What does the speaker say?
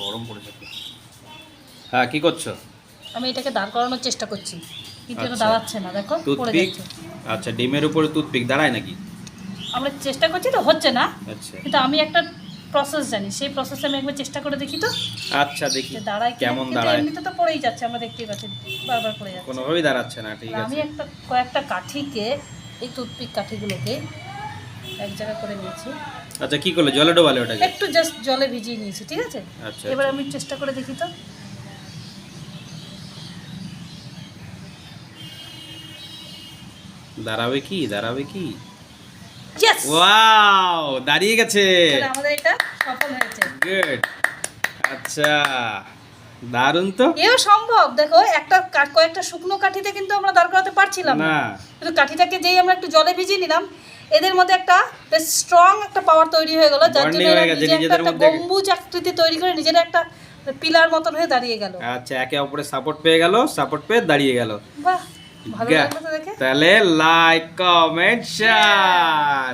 গরম পড়েছে। হ্যাঁ, কি করছো? আমি এটাকে দাঁড় করানোর চেষ্টা করছি, কিন্তু এটা আচ্ছা। দাঁড়াচ্ছে না, দেখো পড়ে টুথপিক। যাচ্ছে। আচ্ছা, ডিমের উপরে টুথপিক দাঁড়ায় নাকি? আমরা চেষ্টা করছি তো, হচ্ছে না। আচ্ছা কিন্তু আমি একটা প্রসেস জানি, সেই প্রসেসে আমি একবার চেষ্টা করে দেখি তো আচ্ছা, দেখি যে দাঁড়ায় কিনা। কেমন কিন্তু দাঁড়ায়। এমনিতে তো পড়েই যাচ্ছে, আমরা দেখতেই পাচ্ছি বারবার পড়ে যাচ্ছে। কোনোভাবেই দাঁড়াচ্ছে না, ঠিক আর আমি আছে। একটা কয়েকটা কাঠিকে, এই টুথপিক কাঠিগুলোকে এক জায়গা করে নিয়েছি, আচ্ছা, কি করলে? জলে ডোবালে ওটাকে? একটু জাস্ট জলে ভিজিয়ে নিয়েছি, ঠিক আছে। আচ্ছা এবার আচ্ছা। আমি চেষ্টা করে দেখি তো। দাঁড়াবে কি? দাঁড়াবে কি? ইয়েস, ওয়াও, দাঁড়িয়ে গেছে। আমাদের এটা সফল হয়েছে। গুড। আচ্ছা, দারুণ তো। এও সম্ভব, দেখো একটা কয়েকটা শুকনো কাঠিতে কিন্তু আমরা দাঁড় করাতে পারছিলাম না, না। কিন্তু কাঠিটাকে যেই আমরা একটু জলে ভিজিয়ে নিলাম, এদের মধ্যে একটা বেশ স্ট্রং একটা পাওয়ার তৈরি হয়ে গেল, যার Bonding জন্য এরা হয়ে গেছে নিজে নিজেদের একটা মধ্যে। গম্বুজ আকৃতি তৈরি করে নিজেরা একটা পিলার মতন হয়ে দাঁড়িয়ে গেল। আচ্ছা, একে অপরের সাপোর্ট পেয়ে গেল, সাপোর্ট পেয়ে দাঁড়িয়ে গেল। বাহ, ভালো লাগলো তো দেখে। তাহলে লাইক, কমেন্ট, শেয়ার।